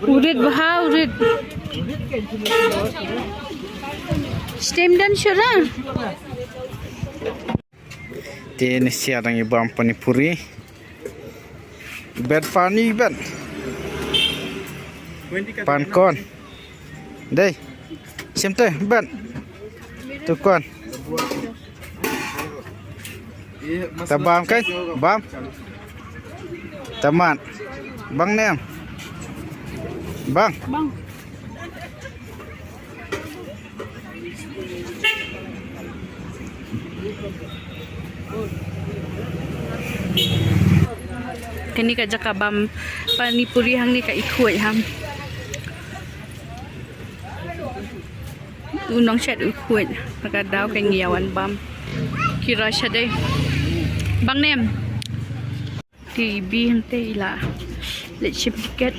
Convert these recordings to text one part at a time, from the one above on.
Urid baha urid. Steam dan syurah. Ini siarang ibu ampani puri. Bed pani bed. Pan kon. Đây. Xem tôi bed. Tu kon. Tabam kan? Bam. Taman. Bang nem. Bang. Bang. Kini ka jakabam panipuri hang ni ka ikhuy ham. Unong chat ikhuy pagkadaw kay ngiyawan bam. Kira siya day. Bang nem. TV hante ila. Let's ship ticket.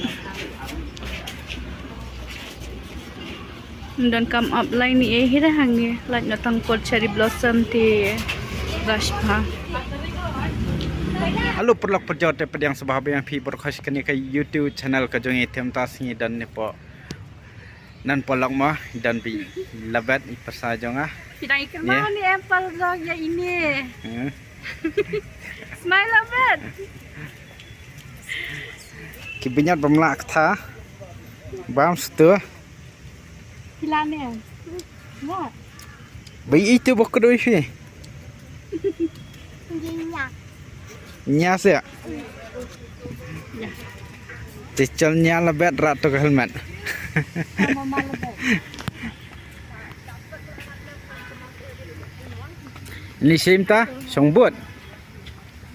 Dan come up line ni hira hang ni like na tangkol cherry blossom ti Rashpa. Halo perlak perjot daripada yang sebahagia yang pi berkhas kini ke YouTube channel ke jongi tem tasni dan ni po nan polak mah dan bi lebat persajong ah. Pidang ikan mau ni apple dog ya ini. Smile lebat. Kibinyat bermelak tha. Bam setu. Hilang ni. What? Bayi itu bok kedoi fi. Nya se. Cecel nya lebet rat to helmet. Ini sim ta, song bot.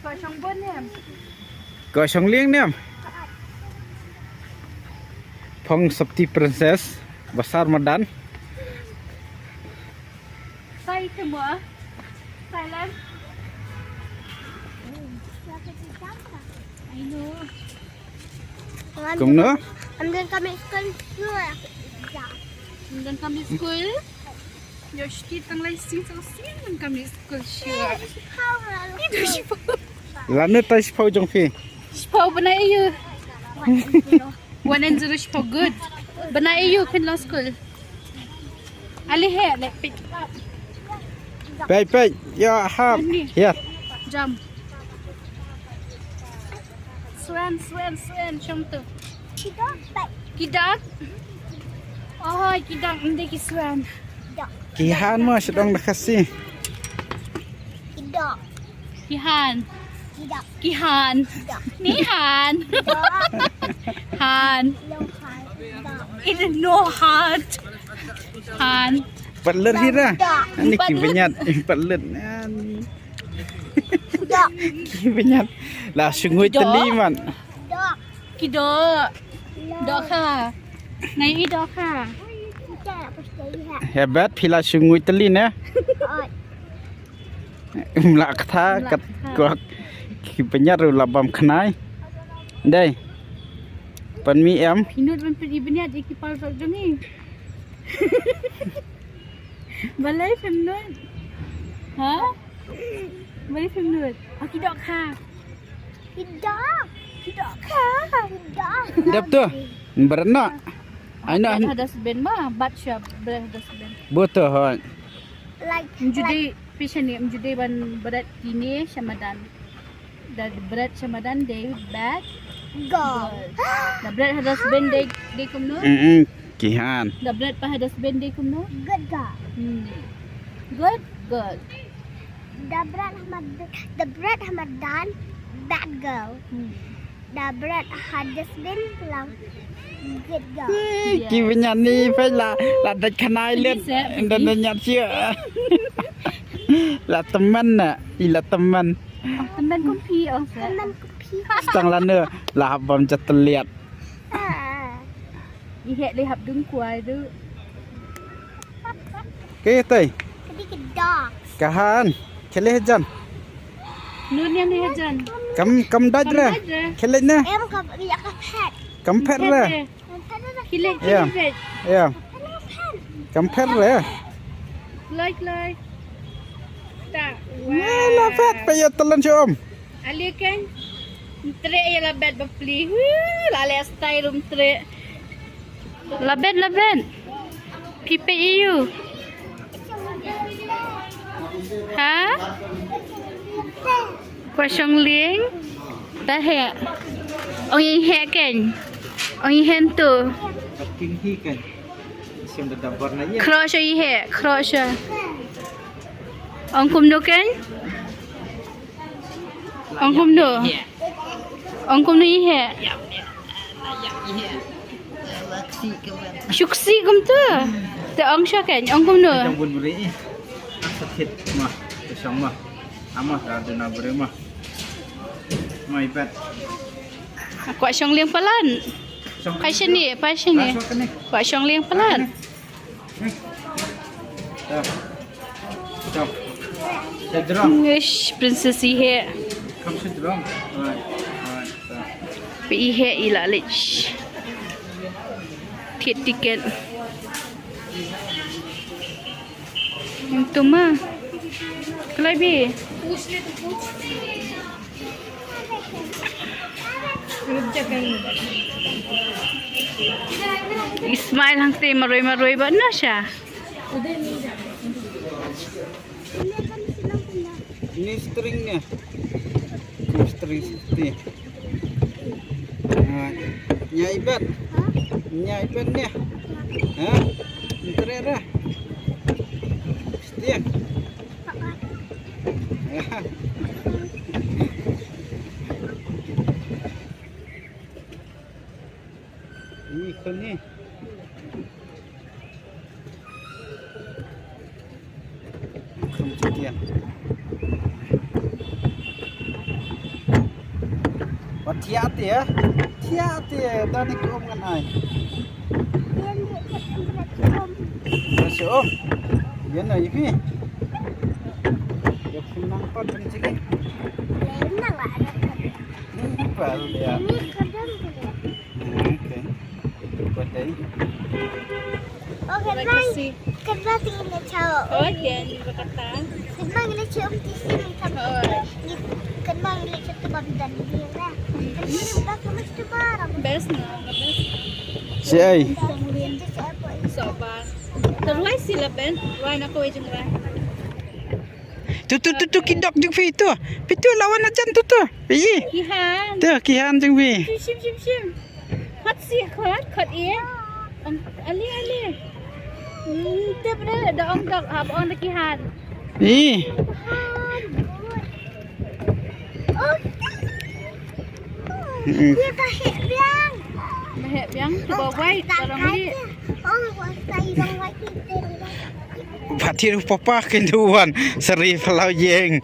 Kau song bon ni. Kau song liang ni. Phong Sabti Princess besar Medan. Sai semua. Silent. I know. Cùng nữa. And then kami school sure. Dan kami school. Yo shit ang license so sin kami school sure. Itu siapa? Lana tai spau jong fi. Siapa bana iyo? 1 and 0 siapa good. Bana iyo kan law school. Ali he like pick up. Pei ya hap. Ya. Jump. Swan macam tu. Kidak. Oh, kidak hindi kiswan. Kihan mah sedang dah kasih. Kihan. Ni Han. Han. It is no heart. Han. Perlet hira. Ini kibinyat perlet. Kibinyat. Lah sungguh teli man. Kido. Dok ha. Nai dok ha. Hebat pila sungguh teli ne. Melak tha kat kuak kibinyat ru labam khnai. Đây. Pan mi em. Hinut man pergi beniat ikipal tok ni. Balai femnut. Ha? Balai femnut. Kidok ha. Kidok ha. Dap tu. Berenak. Aina Ada seben mah bat shop ada seben. betul hon. Menjadi passion ni menjadi ban berat kini Ramadan. Dan berat Ramadan day back. Da berat ada seben day kumno. Kihan. Da berat pa ada seben day kumno. Good. The bread Hamadan, bad girl. The bread hadis bin lang, good girl. Kibinyat ni phải là đặt khnai lên dan nyat sia. Là teman nak, ila teman. Teman kumpi also. Setang lana lah bam jateliat. Ihek le hab dung kuai tu. Ke tai. Kedikit dog. Kahan. Keleh jan. Nun yang ni hajan. Kam daj ra. Keleh na. Em ka ya ka pet. Kam pet ra. Kile Ya. kile. Ya. Kam pet ra. Like. Tak. Lah pet payah telan si om. Ali kan Tre ya labet bapli. Lale style rum tre. Labet. Pipe iu. Ha? Kuasong lieng. Dah he. Ong yang he kan. Ong yang hen tu. King hi kan. Sim dah dabar na ye. Cross yi he. Cross. Ong kum do kan? Ong kum do. Ong kum do yi he. Syuksi kum tu. Te ong sya kan? Ong kum do. Yang bun beri eh. Sakit mah. Kesang mah. Amah dah ada nak beri mah. Mai bet. Kuat syong liang pelan. Passion ni. Kuat syong liang pelan. Stop. Sedram. Ish, princess yi he. Kam sedram. Alright. Pe yi he ila lich. Tiket. Itu mah. Kelai bi. Ismail hang te maroy ba na siya? Ini stringnya. String seperti. Nyaibat. Nyaibatnya. Hah? Interera. Setia. Ini kan ni. Sekian. Hati-hati ya. Hati-hati ya. Tadi kau mengenai. Masuk om. Yan na ipi. Ya pinang pa din sige. Lenang lah ada. Ini bal ya. Ini kadang Oke. Patay. Oke, bye. Kedua tinggal cowok. Oh, yan yung kata. Kedua tinggal cium di sini kan. Kedua tinggal cium tu babi dan dia lah. Ini udah kamu tu barang. Best na. Si ay. Soba. Terus sila Ben. Why na ko ejeng ra. Tu kidok jeng fi tu. Pitu lawan ajan tu. Pi. Kihan. Tu kihan jeng fi. Shim. Hot si hot iya. Ali. Te bre da ong dok hab on kihan. Ih. Dia kahit biang. Mahek biang coba white barang ni. Oh, saya bang white itu. Pati papa kenduan seri pelau yeng.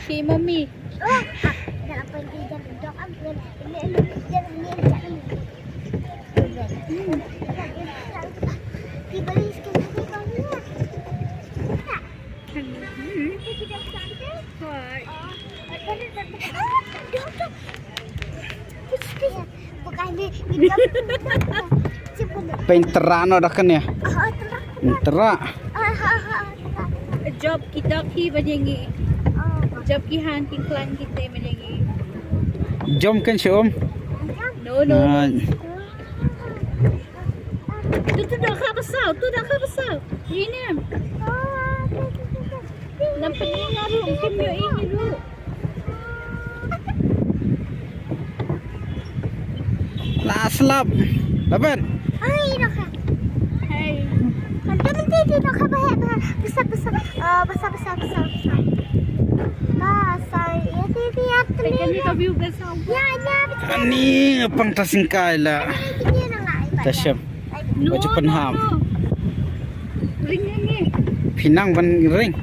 Si mami. Oh, dah apa dia jadi dok ambil. Ini dibeli sekali kali. Bukan di Penterano dah kan ya. Terak. Job kita ki bajengi. Job kihan ki klan kita bajengi. Jom kan si om. No. Tu dah kah besar. Ini. Nampak ni ngaruh kemio ini dulu. Laslap. Laban. Hai, Roka. Hey. Nanti nanti Roka besar. Besar. Besar. Ya dia Kan ni kau juga sama. Ya. Ani apang tasingkay la. Dia nak. Tasyam. Baju penham. Ring ni. Pinang ban ring.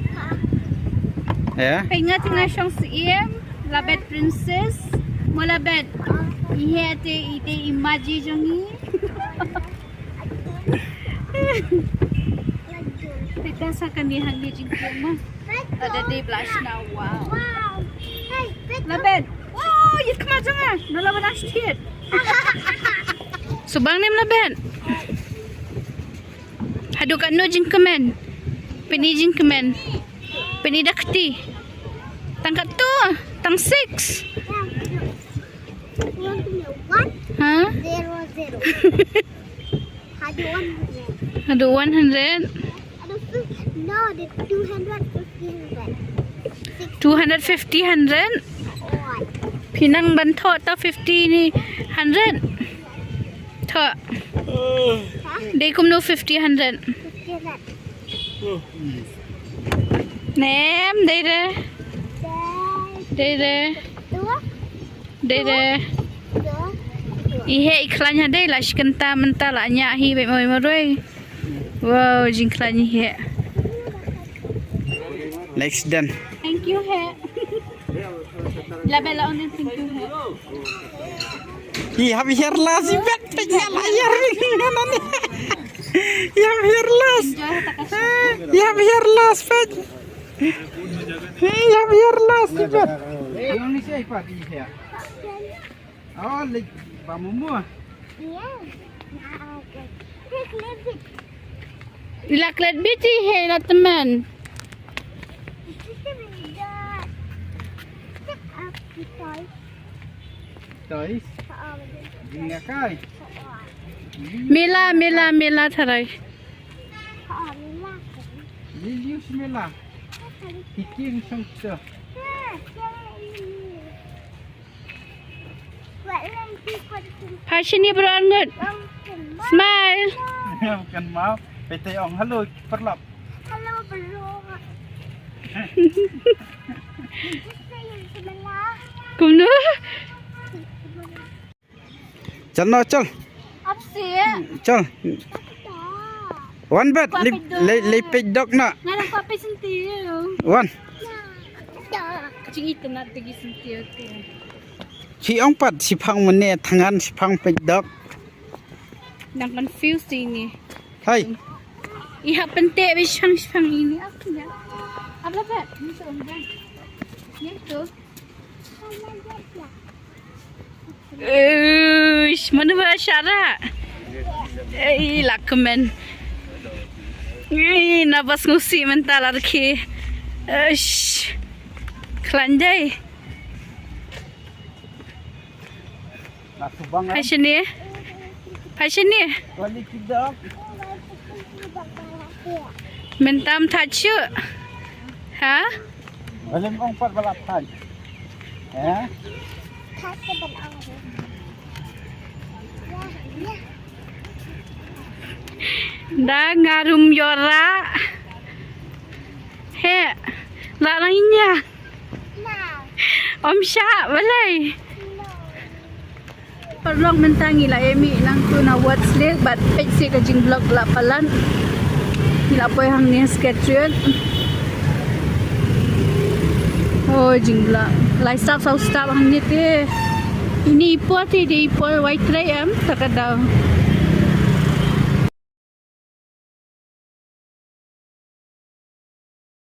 Ya. Ingat nga siyang si Iem, labet princess, mo labet. Ihe ite imaji jong ni. Kita sa kanihan ni jing kuma. Ada day blush na wow. Wow. Hai, Labet. Oh, yit kama jang nalaban na shit. Subang nim labet. Haduk ano jing kamen. Pini jing kamen. Pini dakti. Tangkat tu. tang 6. You want to know what? Huh? 0, 0. Had 100. Ada 100. No, the 250. 250 100. Pinang banto ta 50 ni 100. Tha. Dei kum no 50 100. Nem dei re. Dei re. Dei re. Ihe iklannya dei la shkenta menta la nya hi be moi moroi. Wow, jingklanya he. Next dan. Thank you he. La bella on thank you he. Iya biar las ibet ya layar ni. Ya biar las. Ya biar las pet. Ya biar las ibet. Yang ni siapa dia? Oh, lik pamumu. Ila klet biti he la teman. Tois. Jinga kai. Mela tharai. Lilius mela. Iking sangsa. Passion ni berangut. Smile. Bukan mau. PT Ong halo perlap. Hello, bro. Kumno. Chal no chal. Apa sih? Chal. One bet. Le pej dok na. Ngarang papi sentiu. One. Cing itu nak pergi sentiu tu. Si Ong pat si phang mene tangan si phang pej dok. Nang confused ini. Hai. Iha pentek bishang ini apa ya? Apa bet? Ni seorang. Ni tu. Mana bersyarat? Lakman. Nabas ngusi mental arki. Kelanjai. Nasubang. Passion ni. Wali tidak. Mentam touch you. Ha? Alam Ong pat balatan. Ya. Dah ngarum yora. He. La lainnya. Om Syah, balai. Perlong mentangi la emi nang tu na word slate but page si ka jing blog la palan. Hila po hang ni sketchuan. Oh jing blog. Lai stop hang ni te. Ini ipo ti di ipo white tray am takadaw.